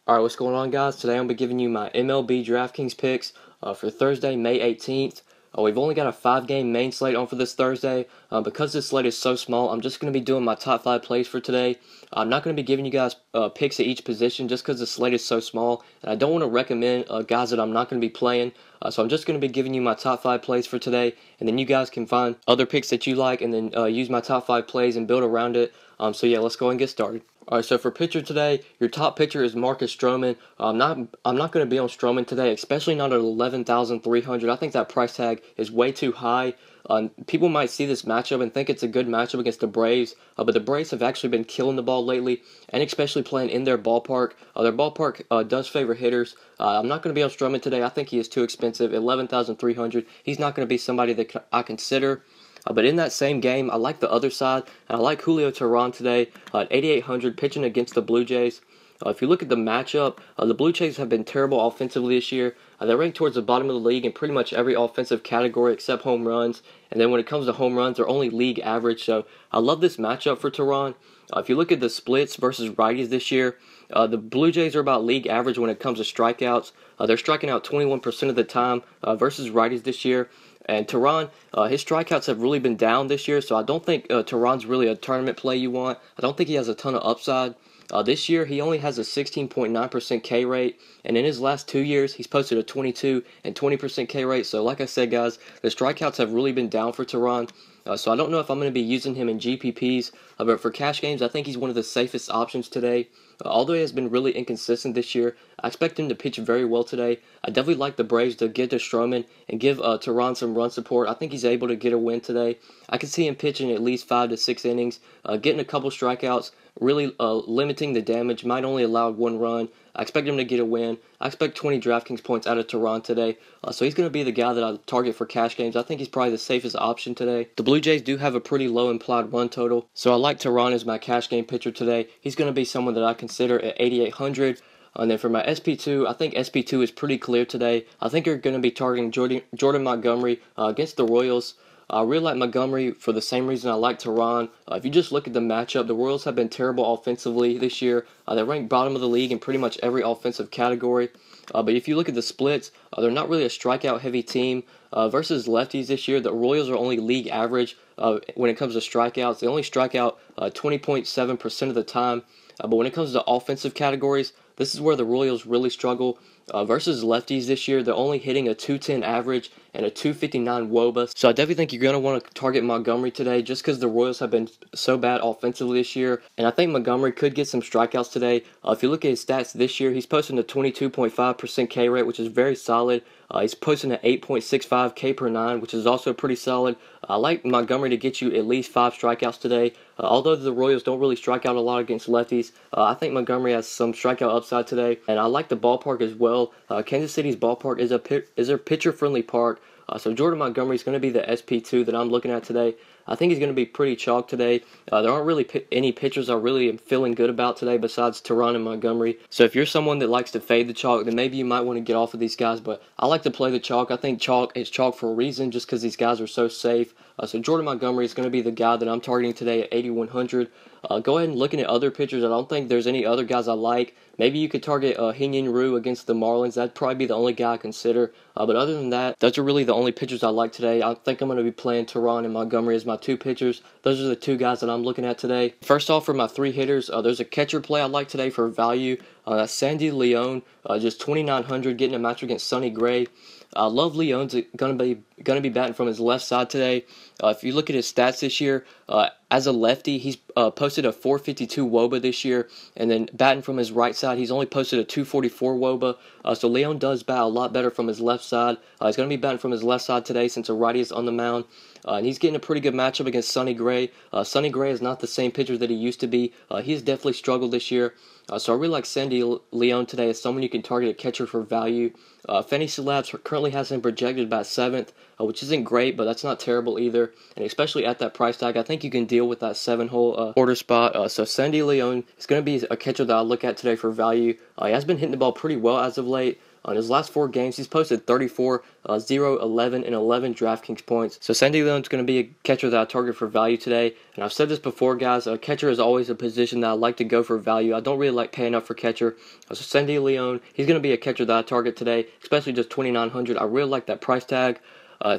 Alright, what's going on, guys? Today I'm going to be giving you my MLB DraftKings picks for Thursday, May 18th. We've only got a 5-game main slate on for this Thursday. Because this slate is so small, I'm just going to be doing my top 5 plays for today. I'm not going to be giving you guys picks at each position just because the slate is so small, and I don't want to recommend guys that I'm not going to be playing. So I'm just going to be giving you my top 5 plays for today, and then you guys can find other picks that you like and then use my top 5 plays and build around it. So yeah, let's go and get started. Alright, so for pitcher today, your top pitcher is Marcus Stroman. I'm not going to be on Stroman today, especially not at 11,300. I think that price tag is way too high. People might see this matchup and think it's a good matchup against the Braves, but the Braves have actually been killing the ball lately, and especially playing in their ballpark. Their ballpark does favor hitters. I'm not going to be on Stroman today. I think he is too expensive, 11,300. He's not going to be somebody that I consider. But in that same game, I like the other side, and I like Julio Teheran today at 8,800 pitching against the Blue Jays. If you look at the matchup, the Blue Jays have been terrible offensively this year. They're ranked towards the bottom of the league in pretty much every offensive category except home runs. And then when it comes to home runs, they're only league average. So I love this matchup for Teheran. If you look at the splits versus righties this year, the Blue Jays are about league average when it comes to strikeouts. They're striking out 21% of the time versus righties this year. And Teheran, his strikeouts have really been down this year, so I don't think Tehran's really a tournament play you want. I don't think he has a ton of upside. This year, he only has a 16.9% K rate, and in his last 2 years, he's posted a 22 and 20% K rate. So like I said, guys, the strikeouts have really been down for Teheran. So I don't know if I'm going to be using him in GPPs, but for cash games, I think he's one of the safest options today. Although he has been really inconsistent this year, I expect him to pitch very well today. I definitely like the Braves to get to Stroman and give Teheran some run support. I think he's able to get a win today. I can see him pitching at least 5 to 6 innings, getting a couple strikeouts, really limiting the damage, might only allow 1 run. I expect him to get a win. I expect 20 DraftKings points out of Teheran today. So he's going to be the guy that I target for cash games. I think he's probably the safest option today. The Blue Jays do have a pretty low implied run total, so I like Teheran as my cash game pitcher today. He's going to be someone that I consider at 8,800. And then for my SP2, I think SP2 is pretty clear today. I think you're going to be targeting Jordan Montgomery against the Royals. I really like Montgomery for the same reason I like Teheran. If you just look at the matchup, the Royals have been terrible offensively this year. They're ranked bottom of the league in pretty much every offensive category. But if you look at the splits, they're not really a strikeout-heavy team. Versus lefties this year, the Royals are only league average when it comes to strikeouts. They only strike out 20.7% of the time. But when it comes to offensive categories, this is where the Royals really struggle. Versus lefties this year, they're only hitting a 210 average and a 259 WOBA. So I definitely think you're going to want to target Montgomery today just because the Royals have been so bad offensively this year. And I think Montgomery could get some strikeouts today. If you look at his stats this year, he's posting a 22.5% K rate, which is very solid. He's posting an 8.65 K per 9, which is also pretty solid. I like Montgomery to get you at least 5 strikeouts today. Although the Royals don't really strike out a lot against lefties, I think Montgomery has some strikeout upside today. And I like the ballpark as well. Kansas City's ballpark is a pitcher-friendly park. So Jordan Montgomery is going to be the SP2 that I'm looking at today. I think he's going to be pretty chalk today. There aren't really any pitchers I really am feeling good about today besides Teheran and Montgomery. So if you're someone that likes to fade the chalk, then maybe you might want to get off of these guys. But I like to play the chalk. I think chalk is chalk for a reason just because these guys are so safe. So Jordan Montgomery is going to be the guy that I'm targeting today at 8,100. Go ahead and looking at other pitchers. I don't think there's any other guys I like. Maybe you could target Hyun-Jin Ryu against the Marlins. That'd probably be the only guy I consider. But other than that, those are really the only pitchers I like today. I think I'm going to be playing Teheran and Montgomery as my 2 pitchers. Those are the 2 guys that I'm looking at today. First off, for my 3 hitters, there's a catcher play I like today for value. That's Sandy Leon, just 2,900, getting a match against Sonny Gray. I love Leon's gonna be batting from his left side today. If you look at his stats this year, as a lefty, he's posted a 452 WOBA this year, and then batting from his right side, he's only posted a 244 WOBA. So Leon does bat a lot better from his left side. He's gonna be batting from his left side today since a righty is on the mound. And he's getting a pretty good matchup against Sonny Gray. Sonny Gray is not the same pitcher that he used to be. He's definitely struggled this year. So I really like Sandy Leon today as someone you can target a catcher for value. Fantasy Labs currently has him projected about 7th, which isn't great, but that's not terrible either. And especially at that price tag, I think you can deal with that 7-hole order spot. So Sandy Leon is going to be a catcher that I'll look at today for value. He has been hitting the ball pretty well as of late. On his last 4 games, he's posted 34, 0, 11, and 11 DraftKings points. So Sandy Leon's going to be a catcher that I target for value today. And I've said this before, guys, a catcher is always a position that I like to go for value. I don't really like paying up for catcher. So Sandy Leon, he's going to be a catcher that I target today, especially just $2,900. I really like that price tag.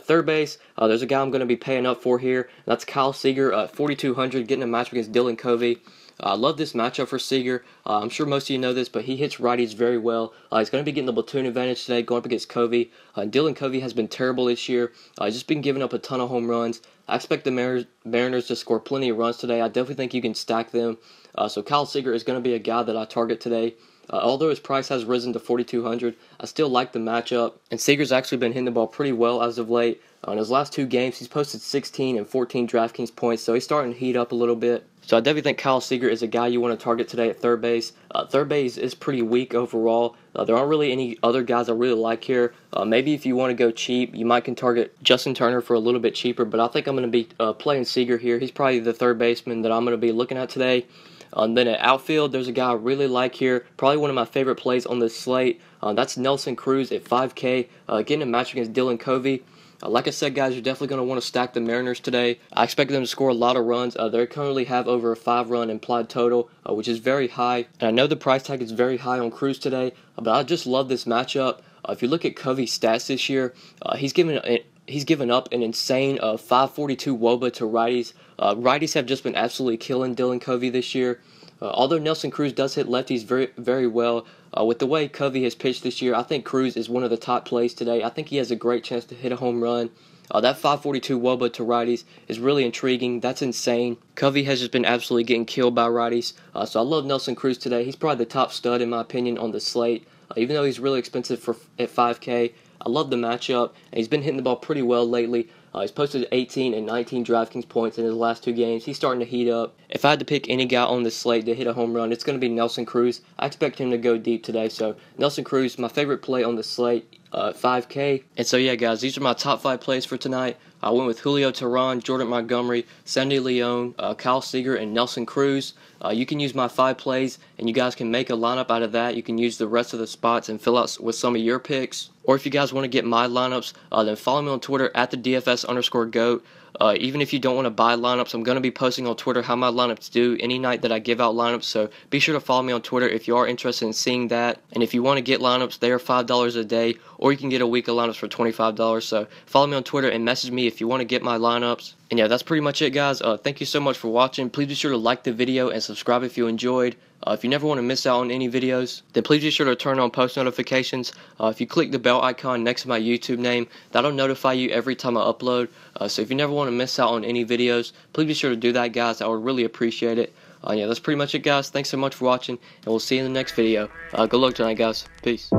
Third base, there's a guy I'm going to be paying up for here. That's Kyle Seager, $4,200, getting a matchup against Dylan Covey. I love this matchup for Seager. I'm sure most of you know this, but he hits righties very well. He's going to be getting the platoon advantage today, going up against Covey. Dylan Covey has been terrible this year. He's just been giving up a ton of home runs. I expect the Mariners to score plenty of runs today. I definitely think you can stack them. So Kyle Seager is going to be a guy that I target today. Although his price has risen to $4,200, I still like the matchup. And Seager's actually been hitting the ball pretty well as of late. In his last 2 games, he's posted 16 and 14 DraftKings points, so he's starting to heat up a little bit. So I definitely think Kyle Seager is a guy you want to target today at third base. Third base is pretty weak overall. There aren't really any other guys I really like here. Maybe if you want to go cheap, you might can target Justin Turner for a little bit cheaper, but I think I'm going to be playing Seager here. He's probably the third baseman that I'm going to be looking at today. Then at outfield, there's a guy I really like here. Probably one of my favorite plays on this slate. That's Nelson Cruz at 5K, getting a match against Dylan Covey. Like I said, guys, you're definitely going to want to stack the Mariners today. I expect them to score a lot of runs. They currently have over a 5-run implied total, which is very high. And I know the price tag is very high on Cruz today, but I just love this matchup. If you look at Covey's stats this year, he's given up an insane 542 WOBA to righties. Righties have just been absolutely killing Dylan Covey this year. Although Nelson Cruz does hit lefties very, very well, with the way Covey has pitched this year, I think Cruz is one of the top plays today. I think he has a great chance to hit a home run. That 542 WOBA to righties is really intriguing. That's insane. Covey has just been absolutely getting killed by righties. So I love Nelson Cruz today. He's probably the top stud, in my opinion, on the slate. Even though he's really expensive at 5K, I love the matchup, and he's been hitting the ball pretty well lately. He's posted 18 and 19 DraftKings points in his last 2 games. He's starting to heat up. If I had to pick any guy on this slate to hit a home run, it's going to be Nelson Cruz. I expect him to go deep today. So Nelson Cruz, my favorite play on the slate, 5K. And so yeah, guys, these are my top 5 plays for tonight. I went with Julio Teheran, Jordan Montgomery, Sandy Leon, Kyle Seager, and Nelson Cruz. You can use my 5 plays, and you guys can make a lineup out of that. You can use the rest of the spots and fill out with some of your picks. Or if you guys want to get my lineups, then follow me on Twitter at the DFS_GOAT. Even if you don't want to buy lineups, I'm going to be posting on Twitter how my lineups do any night that I give out lineups. So be sure to follow me on Twitter if you are interested in seeing that. And if you want to get lineups, they are $5 a day, or you can get a week of lineups for $25. So follow me on Twitter and message me if you want to get my lineups. And yeah, that's pretty much it, guys. Thank you so much for watching. Please be sure to like the video and subscribe if you enjoyed. If you never want to miss out on any videos, then please be sure to turn on post notifications. If you click the bell icon next to my YouTube name, that'll notify you every time I upload. So if you never want to miss out on any videos, please be sure to do that, guys. I would really appreciate it. Yeah, that's pretty much it, guys. Thanks so much for watching, and we'll see you in the next video. Good luck tonight, guys. Peace.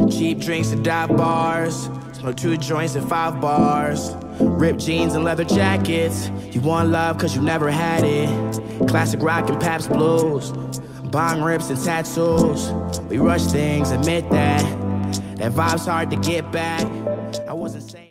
Cheap drinks and dive bars, smoke 2 joints and 5 bars, ripped jeans and leather jackets. You want love cause you never had it. Classic rock and Pabst blues, bong rips and tattoos. We rush things, admit that. That vibe's hard to get back. I wasn't saying